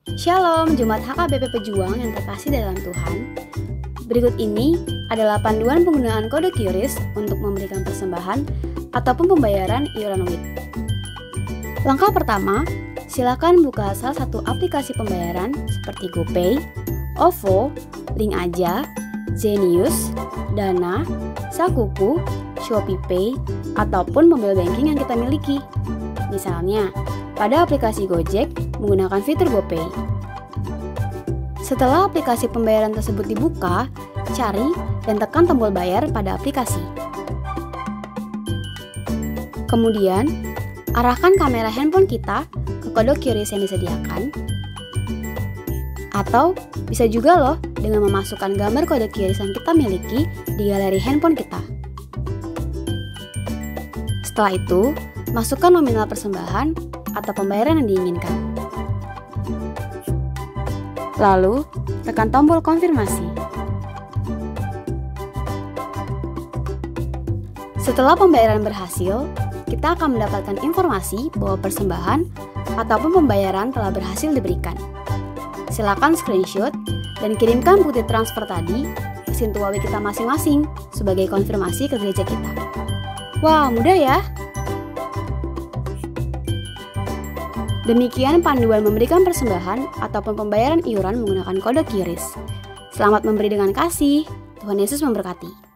Shalom, Jemaat HKBP Pejuang yang terkasih dalam Tuhan. Berikut ini adalah panduan penggunaan kode QRIS untuk memberikan persembahan ataupun pembayaran iuran WIT. Langkah pertama, silakan buka salah satu aplikasi pembayaran seperti GoPay, OVO, Link Aja, Zenius, Dana, Sakuku, ShopeePay, ataupun mobile banking yang kita miliki. Misalnya, pada aplikasi Gojek menggunakan fitur GoPay. Setelah aplikasi pembayaran tersebut dibuka, cari dan tekan tombol bayar pada aplikasi. Kemudian, arahkan kamera handphone kita ke kode QRIS yang disediakan. Atau bisa juga loh dengan memasukkan gambar kode QRIS yang kita miliki di galeri handphone kita. Setelah itu, masukkan nominal persembahan atau pembayaran yang diinginkan. Lalu, tekan tombol konfirmasi. Setelah pembayaran berhasil, kita akan mendapatkan informasi bahwa persembahan ataupun pembayaran telah berhasil diberikan. Silakan screenshot dan kirimkan bukti transfer tadi ke Sintuawi kita masing-masing sebagai konfirmasi ke gereja kita. Wah, mudah ya? Demikian panduan memberikan persembahan ataupun pembayaran iuran menggunakan kode QRIS. Selamat memberi dengan kasih. Tuhan Yesus memberkati.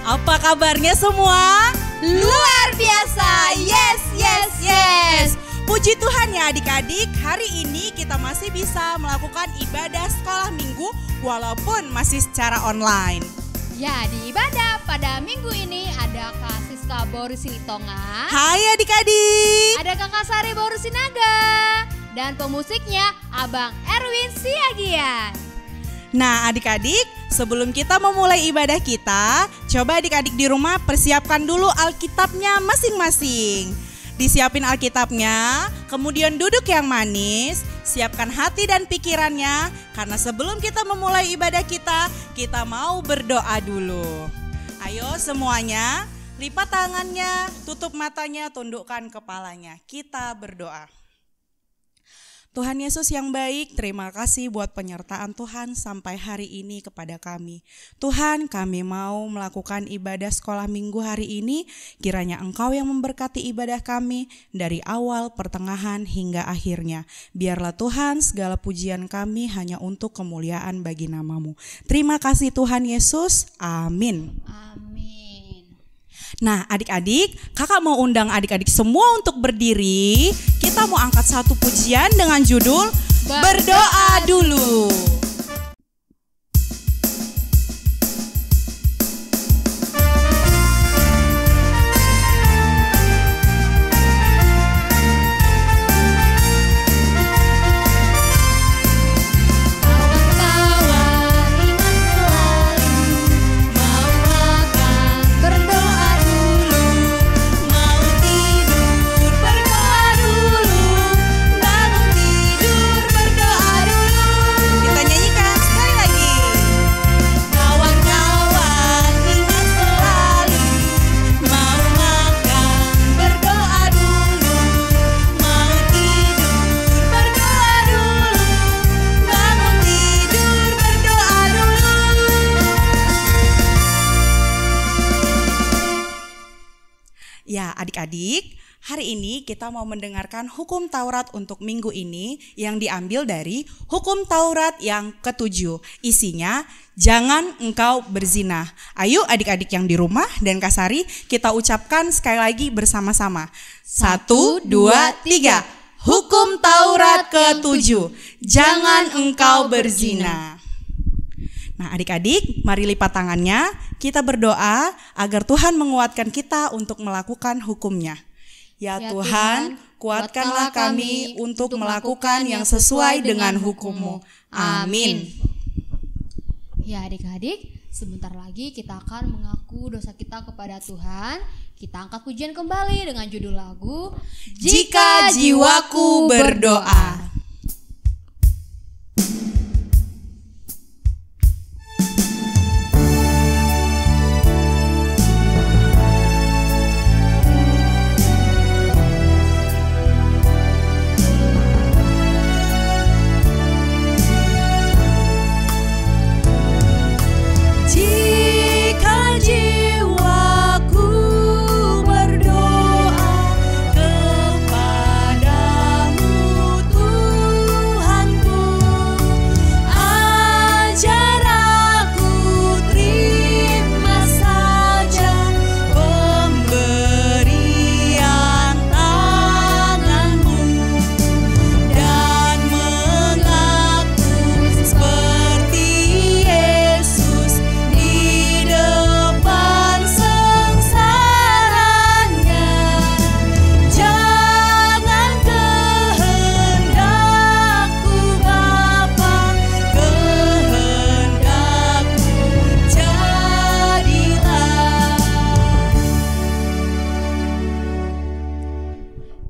Apa kabarnya semua? Luar biasa, yes. Puji Tuhan ya adik-adik, hari ini kita masih bisa melakukan ibadah sekolah minggu walaupun masih secara online. Ya, di ibadah pada minggu ini ada Kak Siska Borusilitonga. Hai adik-adik. Ada Kakak Sari Borusinaga. Dan pemusiknya Abang Erwin Siagian. Nah adik-adik, sebelum kita memulai ibadah kita, coba adik-adik di rumah persiapkan dulu Alkitabnya masing-masing. Disiapin Alkitabnya, kemudian duduk yang manis, siapkan hati dan pikirannya, karena sebelum kita memulai ibadah kita mau berdoa dulu. Ayo semuanya, lipat tangannya, tutup matanya, tundukkan kepalanya, kita berdoa. Tuhan Yesus yang baik, terima kasih buat penyertaan Tuhan sampai hari ini kepada kami. Tuhan, kami mau melakukan ibadah sekolah minggu hari ini, kiranya Engkau yang memberkati ibadah kami dari awal, pertengahan, hingga akhirnya. Biarlah Tuhan segala pujian kami hanya untuk kemuliaan bagi nama-Mu. Terima kasih Tuhan Yesus, amin. Nah adik-adik, kakak mau undang adik-adik semua untuk berdiri. Kita mau angkat satu pujian dengan judul Berdoa Dulu. adik-adik, hari ini kita mau mendengarkan hukum Taurat untuk minggu ini yang diambil dari hukum Taurat yang ke-7. Isinya, jangan engkau berzina. Ayo adik-adik yang di rumah dan Kak Sari, kita ucapkan sekali lagi bersama-sama. 1, 2, 3. Hukum Taurat ke-7. Jangan engkau berzina. Nah adik-adik, mari lipat tangannya, kita berdoa agar Tuhan menguatkan kita untuk melakukan hukumnya. Ya Tuhan, kuatkanlah kami untuk melakukan yang sesuai dengan hukum-Mu. Amin. Ya adik-adik, sebentar lagi kita akan mengaku dosa kita kepada Tuhan. Kita angkat pujian kembali dengan judul lagu Jika Jiwaku Berdoa.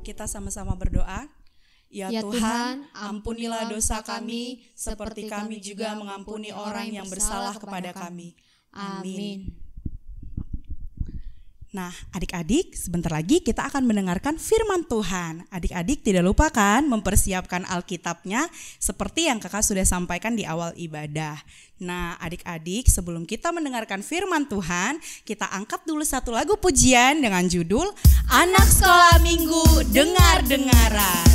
Kita sama-sama berdoa. Ya Tuhan, ampunilah dosa kami seperti kami juga mengampuni orang yang bersalah kepada kami. Amin. Nah adik-adik, sebentar lagi kita akan mendengarkan firman Tuhan. Adik-adik tidak lupakan mempersiapkan Alkitabnya seperti yang kakak sudah sampaikan di awal ibadah. Nah adik-adik, sebelum kita mendengarkan firman Tuhan, kita angkat dulu satu lagu pujian dengan judul Anak Sekolah Minggu Dengar-dengaran.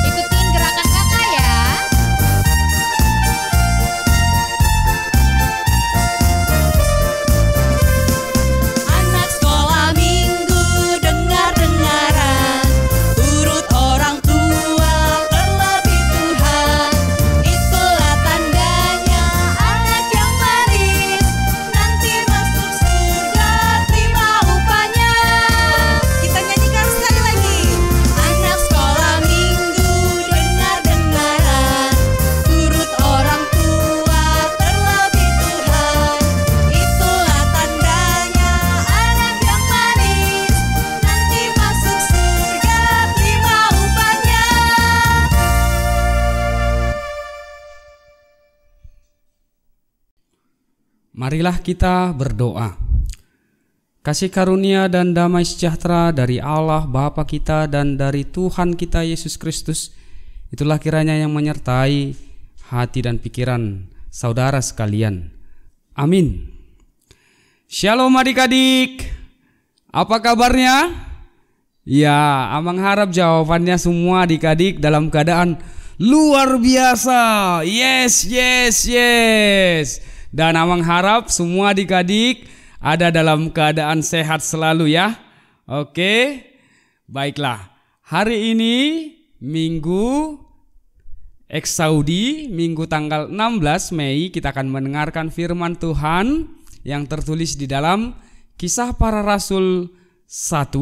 ikutin gerakan kakak ya. Anak sekolah minggu dengar-dengaran, turut orang tua terlebih Tuhan. Itulah tandanya anak yang manis, nanti masuk surga terima upahnya. Kita nyanyikan sekali lagi. Anak sekolah minggu dengar-dengaran, turut orang tua terlebih Tuhan. Itulah tandanya anak yang manis, nanti masuk surga terima upahnya. Marilah kita berdoa. Kasih karunia dan damai sejahtera dari Allah Bapa kita dan dari Tuhan kita Yesus Kristus, itulah kiranya yang menyertai hati dan pikiran saudara sekalian. Amin. Shalom adik-adik. Apa kabarnya? Ya, Amang harap jawabannya semua adik-adik dalam keadaan luar biasa. Yes, yes, yes. Dan Amang harap semua adik-adik ada dalam keadaan sehat selalu ya. Oke. Baiklah. Hari ini Minggu Eksaudi, Minggu tanggal 16 Mei, kita akan mendengarkan firman Tuhan yang tertulis di dalam Kisah Para Rasul 1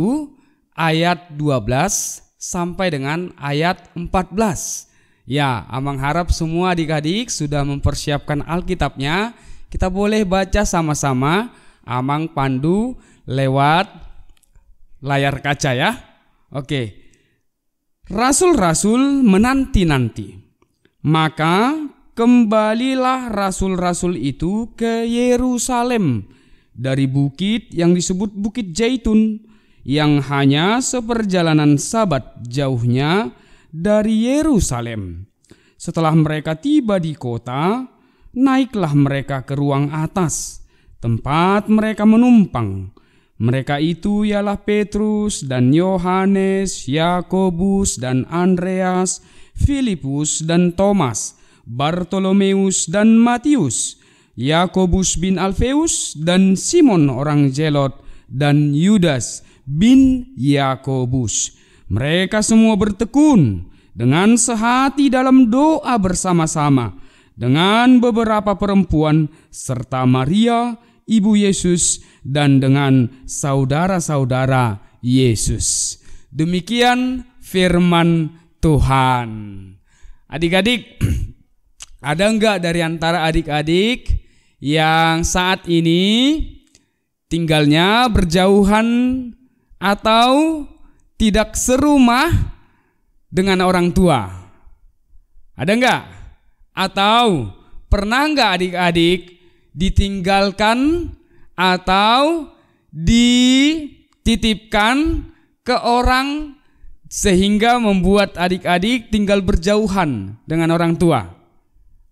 ayat 12 sampai dengan ayat 14. Ya, Amang harap semua adik-adik sudah mempersiapkan Alkitabnya. Kita boleh baca sama-sama. Amang pandu lewat layar kaca ya. Oke. Rasul-rasul menanti-nanti. Maka kembalilah rasul-rasul itu ke Yerusalem dari bukit yang disebut Bukit Zaitun, yang hanya seperjalanan sabat jauhnya dari Yerusalem. Setelah mereka tiba di kota, naiklah mereka ke ruang atas, tempat mereka menumpang. Mereka itu ialah Petrus dan Yohanes, Yakobus dan Andreas, Filipus dan Thomas, Bartolomeus dan Matius, Yakobus bin Alfeus dan Simon orang Zelot, dan Yudas bin Yakobus. Mereka semua bertekun dengan sehati dalam doa bersama-sama dengan beberapa perempuan serta Maria ibu Yesus dan dengan saudara-saudara Yesus. Demikian firman Tuhan. Adik-adik, ada enggak dari antara adik-adik yang saat ini tinggalnya berjauhan atau tidak serumah dengan orang tua? Ada enggak? Atau pernah enggak adik-adik ditinggalkan atau dititipkan ke orang sehingga membuat adik-adik tinggal berjauhan dengan orang tua?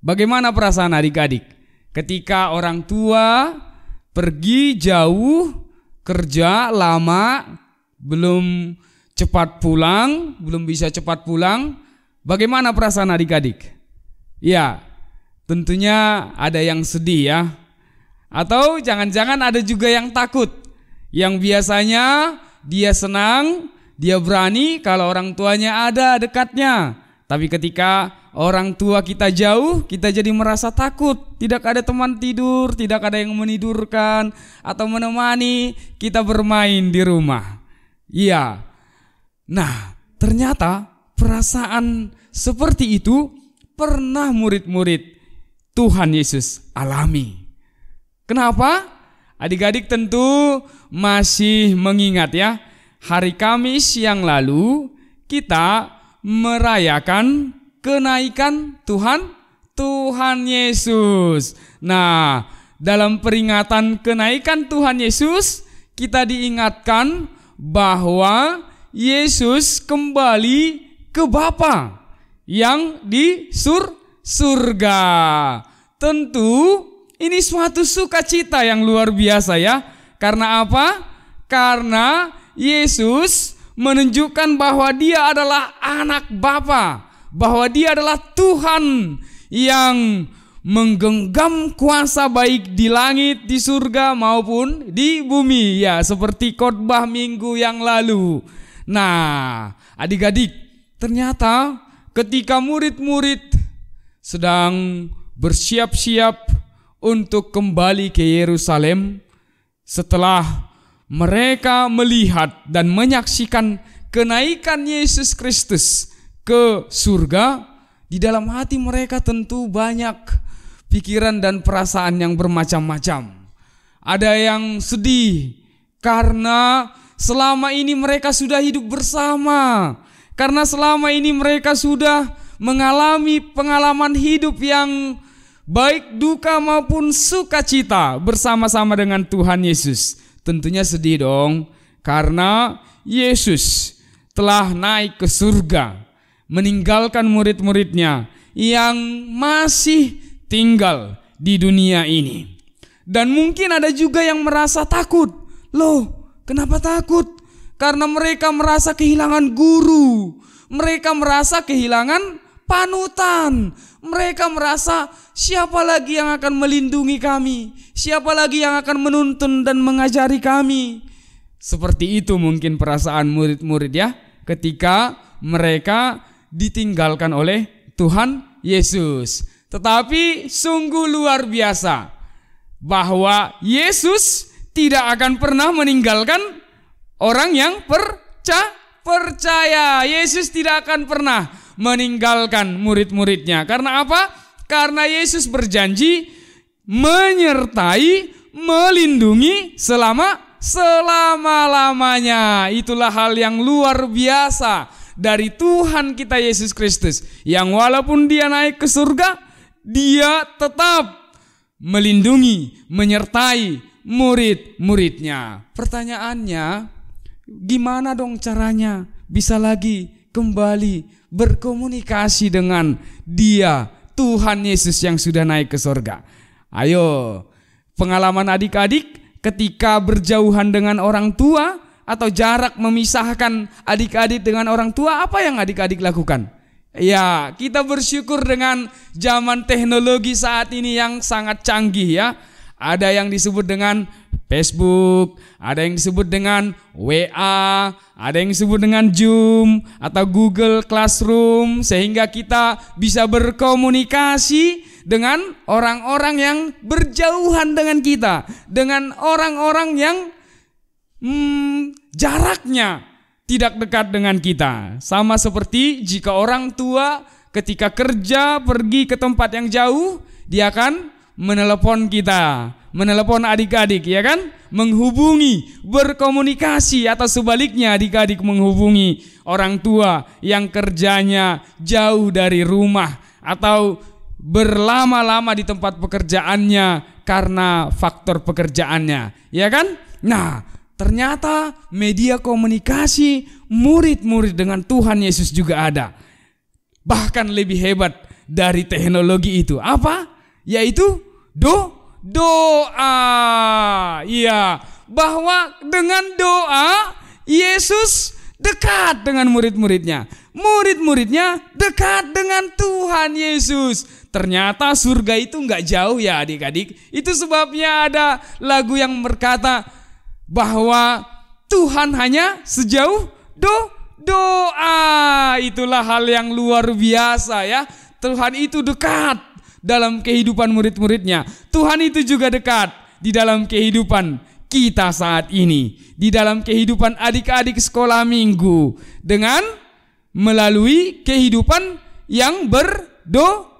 Bagaimana perasaan adik-adik ketika orang tua pergi jauh, kerja lama, belum cepat pulang, belum bisa cepat pulang? Bagaimana perasaan adik-adik? Ya, tentunya ada yang sedih ya. Atau jangan-jangan ada juga yang takut. Yang biasanya dia senang, dia berani kalau orang tuanya ada dekatnya. Tapi ketika orang tua kita jauh, kita jadi merasa takut. Tidak ada teman tidur, tidak ada yang menidurkan atau menemani kita bermain di rumah. Iya. Nah, ternyata perasaan seperti itu pernah murid-murid Tuhan Yesus alami. Kenapa? Adik-adik tentu masih mengingat ya, hari Kamis yang lalu kita merayakan kenaikan Tuhan Yesus. Nah, dalam peringatan kenaikan Tuhan Yesus, kita diingatkan bahwa Yesus kembali ke Bapa yang di surga. Tentu ini suatu sukacita yang luar biasa ya. Karena apa? Karena Yesus menunjukkan bahwa dia adalah anak Bapa, bahwa dia adalah Tuhan yang menggenggam kuasa baik di langit, di surga maupun di bumi. Ya, seperti khotbah minggu yang lalu. Nah, adik-adik, ternyata ketika murid-murid sedang bersiap-siap untuk kembali ke Yerusalem, setelah mereka melihat dan menyaksikan kenaikan Yesus Kristus ke surga, di dalam hati mereka tentu banyak pikiran dan perasaan yang bermacam-macam. Ada yang sedih karena selama ini mereka sudah hidup bersama, karena selama ini mereka sudah mengalami pengalaman hidup yang baik duka maupun sukacita bersama-sama dengan Tuhan Yesus. Tentunya sedih dong, karena Yesus telah naik ke surga, meninggalkan murid-muridnya yang masih tinggal di dunia ini. Dan mungkin ada juga yang merasa takut. Loh, kenapa takut? Karena mereka merasa kehilangan guru, mereka merasa kehilangan panutan, mereka merasa siapa lagi yang akan melindungi kami, siapa lagi yang akan menuntun dan mengajari kami. Seperti itu mungkin perasaan murid-murid ya, ketika mereka ditinggalkan oleh Tuhan Yesus. Tetapi sungguh luar biasa bahwa Yesus tidak akan pernah meninggalkan orang yang percaya. Yesus tidak akan pernah meninggalkan murid-muridnya. Karena apa? Karena Yesus berjanji menyertai, melindungi selama-lamanya. Itulah hal yang luar biasa dari Tuhan kita Yesus Kristus, yang walaupun dia naik ke surga, dia tetap melindungi, menyertai murid-muridnya. Pertanyaannya, gimana dong caranya bisa lagi kembali berkomunikasi dengan dia, Tuhan Yesus yang sudah naik ke surga? Ayo, pengalaman adik-adik ketika berjauhan dengan orang tua atau jarak memisahkan adik-adik dengan orang tua, apa yang adik-adik lakukan? Ya, kita bersyukur dengan zaman teknologi saat ini yang sangat canggih ya. Ada yang disebut dengan Facebook, ada yang disebut dengan WA, ada yang disebut dengan Zoom atau Google Classroom, sehingga kita bisa berkomunikasi dengan orang-orang yang berjauhan dengan kita, dengan orang-orang yang jaraknya tidak dekat dengan kita. Sama seperti jika orang tua ketika kerja pergi ke tempat yang jauh, dia akan menelepon kita, menelepon adik-adik, ya kan? Menghubungi, berkomunikasi, atau sebaliknya adik-adik menghubungi orang tua yang kerjanya jauh dari rumah atau berlama-lama di tempat pekerjaannya karena faktor pekerjaannya, ya kan? Nah, ternyata media komunikasi murid-murid dengan Tuhan Yesus juga ada. Bahkan lebih hebat dari teknologi itu. Apa? Yaitu doa. Iya, bahwa dengan doa Yesus dekat dengan murid-muridnya. Murid-muridnya dekat dengan Tuhan Yesus. Ternyata surga itu nggak jauh ya adik-adik. Itu sebabnya ada lagu yang berkata bahwa Tuhan hanya sejauh doa. Itulah hal yang luar biasa ya. Tuhan itu dekat dalam kehidupan murid-muridnya. Tuhan itu juga dekat di dalam kehidupan kita saat ini, di dalam kehidupan adik-adik sekolah minggu, dengan melalui kehidupan yang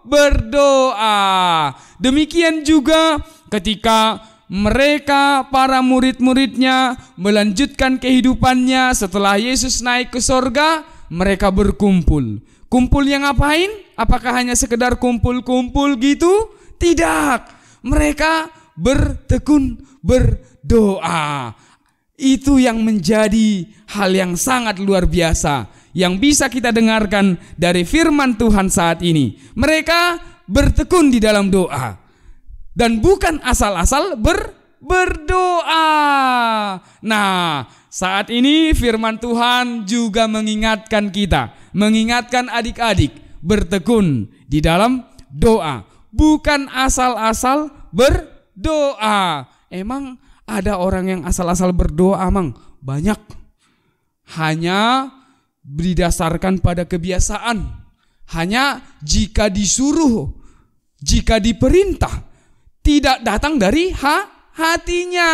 berdoa. Demikian juga ketika mereka, para murid-muridnya, melanjutkan kehidupannya setelah Yesus naik ke sorga, mereka berkumpul. Kumpulnya ngapain? Apakah hanya sekedar kumpul-kumpul gitu? Tidak. Mereka bertekun berdoa. Itu yang menjadi hal yang sangat luar biasa yang bisa kita dengarkan dari firman Tuhan saat ini. Mereka bertekun di dalam doa. Dan bukan asal-asal berdoa. Nah, saat ini firman Tuhan juga mengingatkan kita, mengingatkan adik-adik bertekun di dalam doa. Bukan asal-asal berdoa. Emang ada orang yang asal-asal berdoa, Mang? Banyak. Hanya didasarkan pada kebiasaan. Hanya jika disuruh, jika diperintah, tidak datang dari hatinya.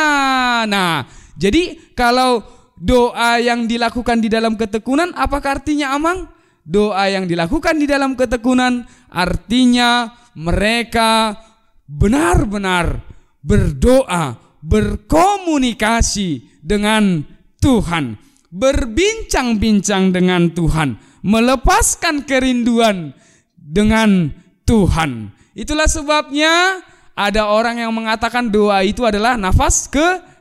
Nah, jadi kalau doa yang dilakukan di dalam ketekunan, apakah artinya Amang? Doa yang dilakukan di dalam ketekunan artinya mereka benar-benar berdoa, berkomunikasi dengan Tuhan, berbincang-bincang dengan Tuhan, melepaskan kerinduan dengan Tuhan. Itulah sebabnya ada orang yang mengatakan doa itu adalah nafas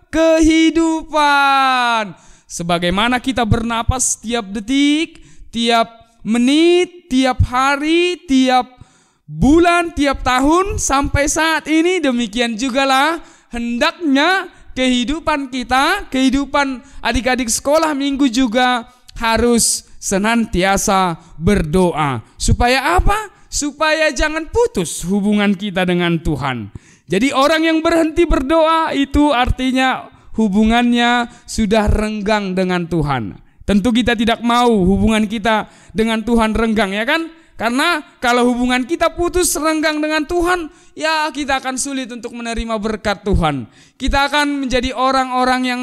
kehidupan. Sebagaimana kita bernapas tiap detik, tiap menit, tiap hari, tiap bulan, tiap tahun sampai saat ini, demikian jugalah hendaknya kehidupan kita, kehidupan adik-adik sekolah minggu juga harus senantiasa berdoa. Supaya apa? Supaya jangan putus hubungan kita dengan Tuhan. Jadi orang yang berhenti berdoa itu artinya hubungannya sudah renggang dengan Tuhan. Tentu kita tidak mau hubungan kita dengan Tuhan renggang, ya kan? Karena kalau hubungan kita putus renggang dengan Tuhan, ya kita akan sulit untuk menerima berkat Tuhan. Kita akan menjadi orang-orang yang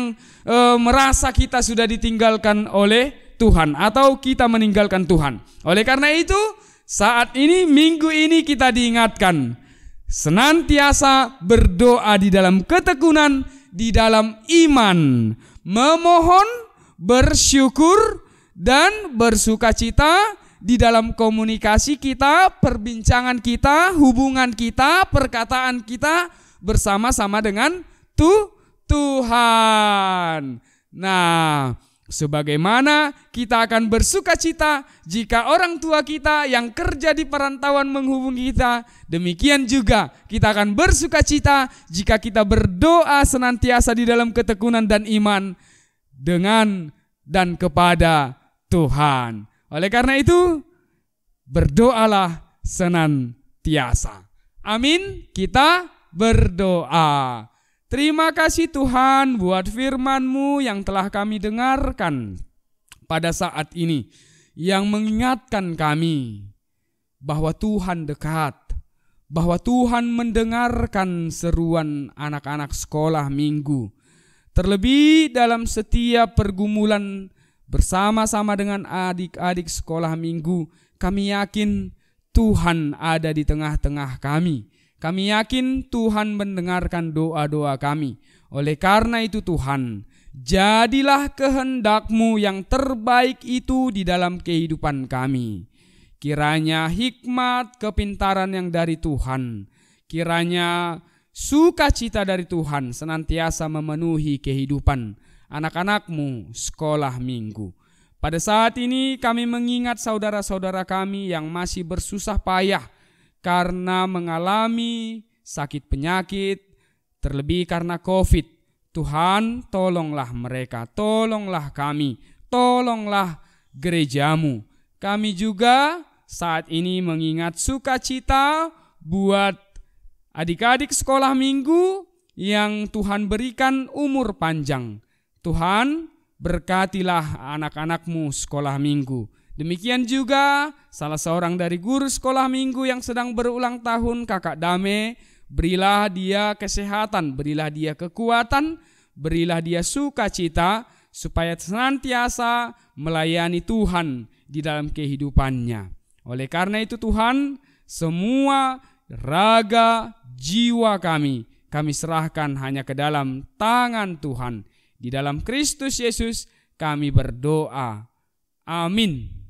merasa kita sudah ditinggalkan oleh Tuhan atau kita meninggalkan Tuhan. Oleh karena itu, saat ini, minggu ini kita diingatkan senantiasa berdoa di dalam ketekunan, di dalam iman, memohon, bersyukur, dan bersukacita di dalam komunikasi kita, perbincangan kita, hubungan kita, perkataan kita bersama-sama dengan Tuhan. Nah, Sebagaimana kita akan bersuka cita jika orang tua kita yang kerja di perantauan menghubungi kita, demikian juga kita akan bersuka cita jika kita berdoa senantiasa di dalam ketekunan dan iman dengan dan kepada Tuhan. Oleh karena itu, berdoalah senantiasa. Amin. Kita berdoa. Terima kasih Tuhan buat firman-Mu yang telah kami dengarkan pada saat ini, yang mengingatkan kami bahwa Tuhan dekat, bahwa Tuhan mendengarkan seruan anak-anak sekolah minggu. Terlebih dalam setiap pergumulan bersama-sama dengan adik-adik sekolah minggu, kami yakin Tuhan ada di tengah-tengah kami. Kami yakin Tuhan mendengarkan doa-doa kami. Oleh karena itu Tuhan, jadilah kehendak-Mu yang terbaik itu di dalam kehidupan kami. Kiranya hikmat, kepintaran yang dari Tuhan, kiranya sukacita dari Tuhan senantiasa memenuhi kehidupan anak-anak-Mu sekolah minggu. Pada saat ini kami mengingat saudara-saudara kami yang masih bersusah payah karena mengalami sakit penyakit, terlebih karena COVID. Tuhan, tolonglah mereka, tolonglah kami, tolonglah gereja-Mu. Kami juga saat ini mengingat sukacita buat adik-adik sekolah minggu yang Tuhan berikan umur panjang. Tuhan, berkatilah anak-anak-Mu sekolah minggu. Demikian juga salah seorang dari guru sekolah minggu yang sedang berulang tahun, Kakak Dame, berilah dia kesehatan, berilah dia kekuatan, berilah dia sukacita, supaya senantiasa melayani Tuhan di dalam kehidupannya. Oleh karena itu Tuhan, semua raga, jiwa kami serahkan hanya ke dalam tangan Tuhan. Di dalam Kristus Yesus kami berdoa. Amin.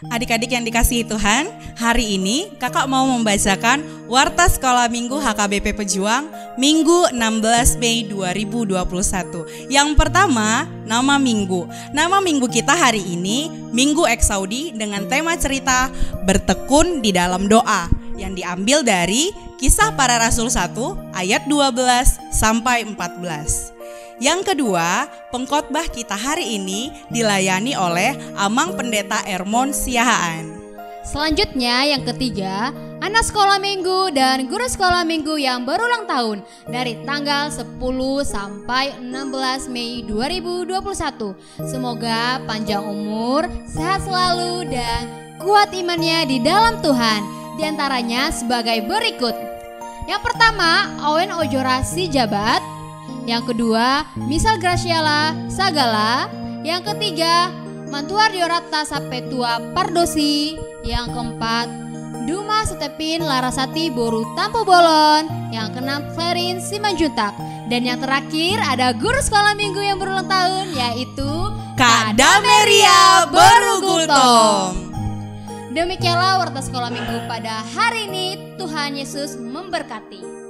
Adik-adik yang dikasihi Tuhan, hari ini kakak mau membacakan Warta Sekolah Minggu HKBP Pejuang Minggu 16 Mei 2021. Yang pertama, nama minggu. Nama minggu kita hari ini Minggu Eksaudi dengan tema cerita Bertekun di dalam Doa, yang diambil dari Kisah Para Rasul 1 ayat 12 sampai 14. Yang kedua, pengkhotbah kita hari ini dilayani oleh Amang Pendeta Ermon Siahaan. Selanjutnya yang ketiga, anak sekolah minggu dan guru sekolah minggu yang berulang tahun dari tanggal 10 sampai 16 Mei 2021. Semoga panjang umur, sehat selalu dan kuat imannya di dalam Tuhan. Di antaranya sebagai berikut. Yang pertama, Owen Ojorasi Jabat. Yang kedua, Misal Graciala Sagala. Yang ketiga, Mantuar Diorata Sapetua Pardosi. Yang keempat, Duma Setepin Larasati Boru Tampu Bolon. Yang keenam, Clarin Simanjuntak. Dan yang terakhir ada guru sekolah minggu yang berulang tahun, yaitu Kak Dameria Berugultom. Demikianlah warta sekolah minggu pada hari ini. Tuhan Yesus memberkati.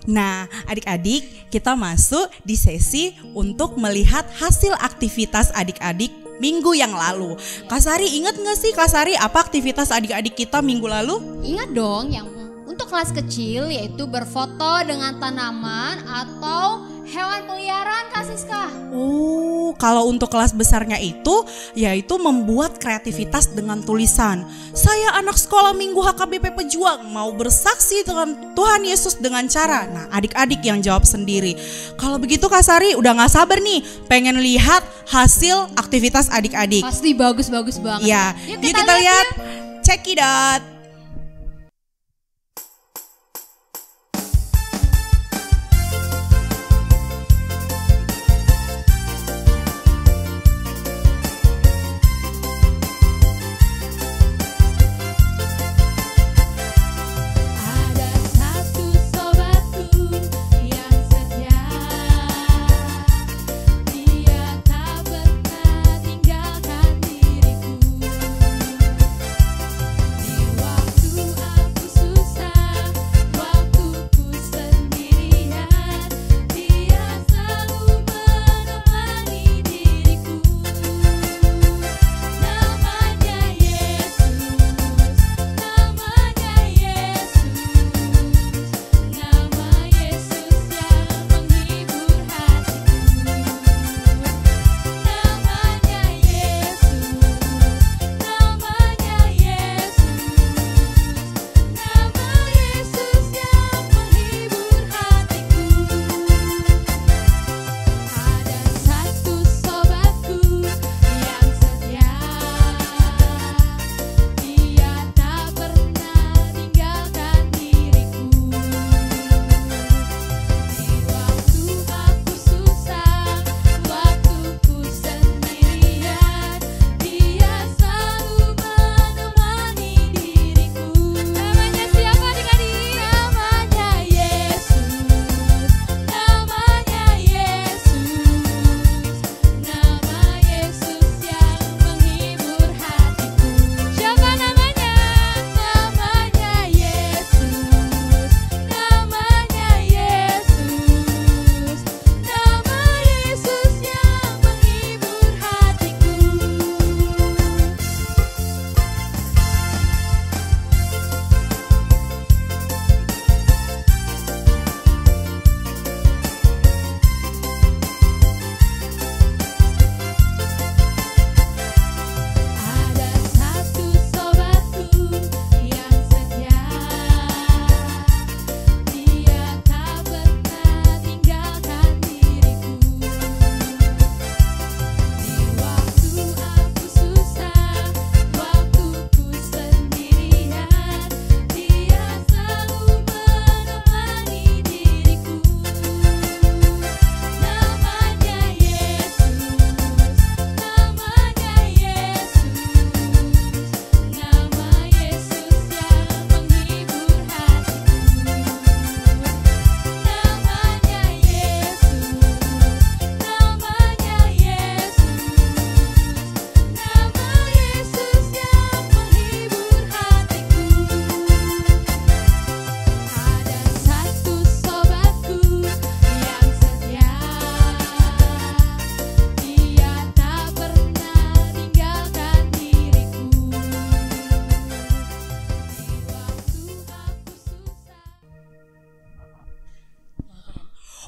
Nah, adik-adik, kita masuk di sesi untuk melihat hasil aktivitas adik-adik minggu yang lalu. Kak Sari, ingat gak sih Kak Sari apa aktivitas adik-adik kita minggu lalu? Ingat dong, yang untuk kelas kecil yaitu berfoto dengan tanaman atau hewan peliharaan, Kak Siska. Oh, kalau untuk kelas besarnya itu yaitu membuat kreativitas dengan tulisan. Saya anak sekolah minggu HKBP Pejuang mau bersaksi dengan Tuhan Yesus dengan cara. Nah, adik-adik yang jawab sendiri. Kalau begitu Kak Sari udah gak sabar nih pengen lihat hasil aktivitas adik-adik. Pasti bagus-bagus banget. Ya, Yuk kita lihat. Check it out. Di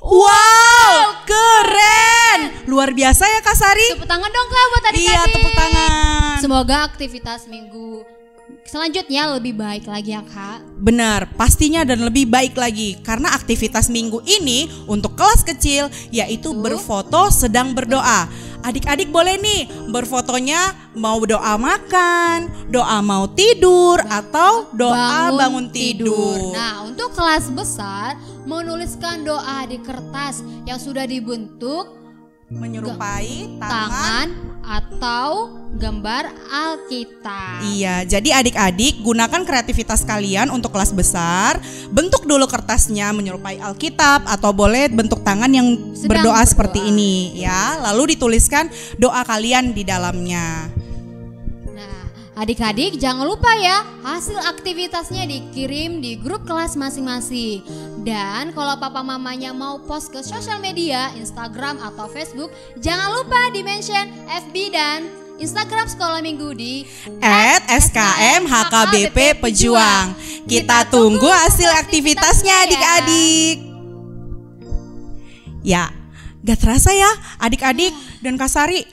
Wow, keren. Luar biasa ya Kak Sari. Tepuk tangan dong Kak buat adik-adik. Iya, tepuk tangan. Semoga aktivitas minggu selanjutnya lebih baik lagi ya Kak. Benar, pastinya dan lebih baik lagi. Karena aktivitas minggu ini untuk kelas kecil yaitu berfoto sedang berdoa. Adik-adik boleh nih berfotonya mau doa makan, doa mau tidur, atau doa bangun tidur. Nah, untuk kelas besar menuliskan doa di kertas yang sudah dibentuk menyerupai tangan atau gambar Alkitab. Iya, jadi adik-adik gunakan kreativitas kalian untuk kelas besar. Bentuk dulu kertasnya menyerupai Alkitab atau boleh bentuk tangan yang berdoa seperti ini ya. Lalu dituliskan doa kalian di dalamnya. Adik-adik jangan lupa ya, hasil aktivitasnya dikirim di grup kelas masing-masing. Dan kalau papa mamanya mau post ke sosial media, Instagram atau Facebook, jangan lupa di-mention FB dan Instagram Sekolah Minggu di @SKM_HKBP Pejuang. Kita tunggu hasil aktivitasnya adik-adik. Ya, gak terasa ya adik-adik dan Kak Sari,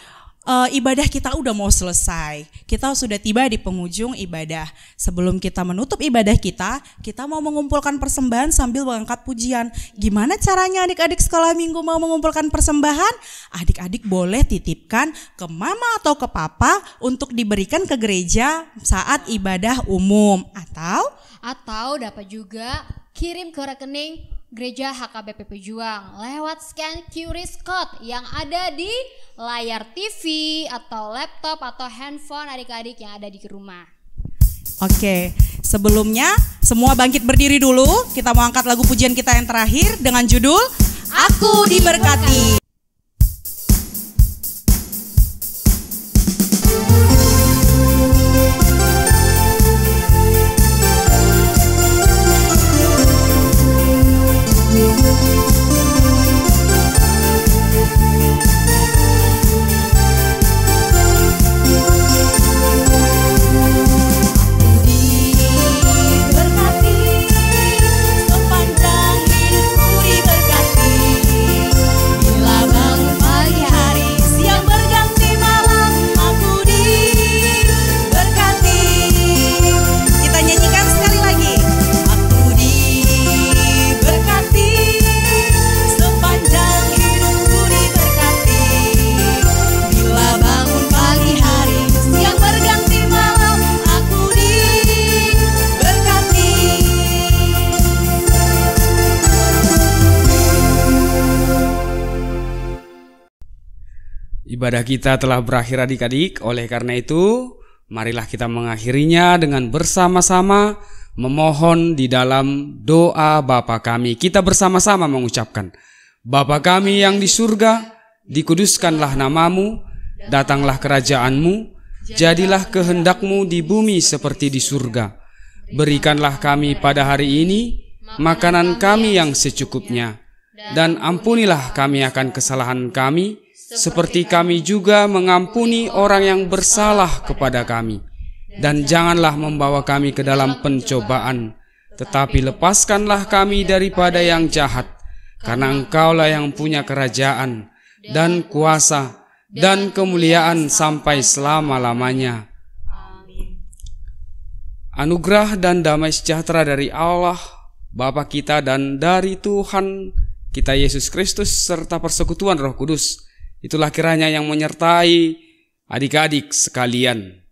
ibadah kita udah mau selesai. Kita sudah tiba di penghujung ibadah. Sebelum kita menutup ibadah kita mau mengumpulkan persembahan sambil mengangkat pujian. Gimana caranya adik-adik sekolah minggu mau mengumpulkan persembahan? Adik-adik boleh titipkan ke mama atau ke papa untuk diberikan ke gereja saat ibadah umum. Atau dapat juga kirim ke rekening Gereja HKBP Pejuang lewat scan QRIS code yang ada di layar TV atau laptop atau handphone adik-adik yang ada di rumah. Oke, sebelumnya semua bangkit berdiri dulu. Kita mau angkat lagu pujian kita yang terakhir dengan judul Aku Diberkati. Ibadah kita telah berakhir adik-adik, oleh karena itu marilah kita mengakhirinya dengan bersama-sama memohon di dalam doa Bapa kami. Kita bersama-sama mengucapkan, Bapa kami yang di surga, dikuduskanlah namamu, datanglah kerajaanmu, jadilah kehendakmu di bumi seperti di surga. Berikanlah kami pada hari ini makanan kami yang secukupnya, dan ampunilah kami akan kesalahan kami, seperti kami juga mengampuni orang yang bersalah kepada kami. Dan janganlah membawa kami ke dalam pencobaan, tetapi lepaskanlah kami daripada yang jahat. Karena Engkaulah yang punya kerajaan, dan kuasa, dan kemuliaan sampai selama-lamanya. Anugerah dan damai sejahtera dari Allah, Bapa kita, dan dari Tuhan kita Yesus Kristus, serta persekutuan Roh Kudus, itulah kiranya yang menyertai adik-adik sekalian.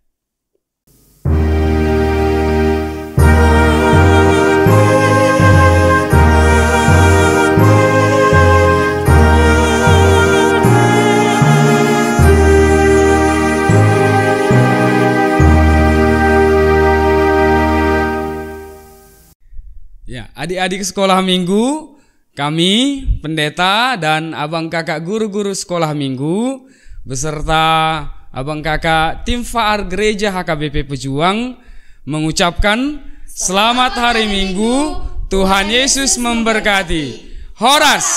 Ya, adik-adik sekolah minggu, kami, pendeta dan abang kakak guru-guru sekolah minggu beserta abang kakak tim Faar Gereja HKBP Pejuang mengucapkan selamat hari Minggu, Tuhan Yesus memberkati. Horas.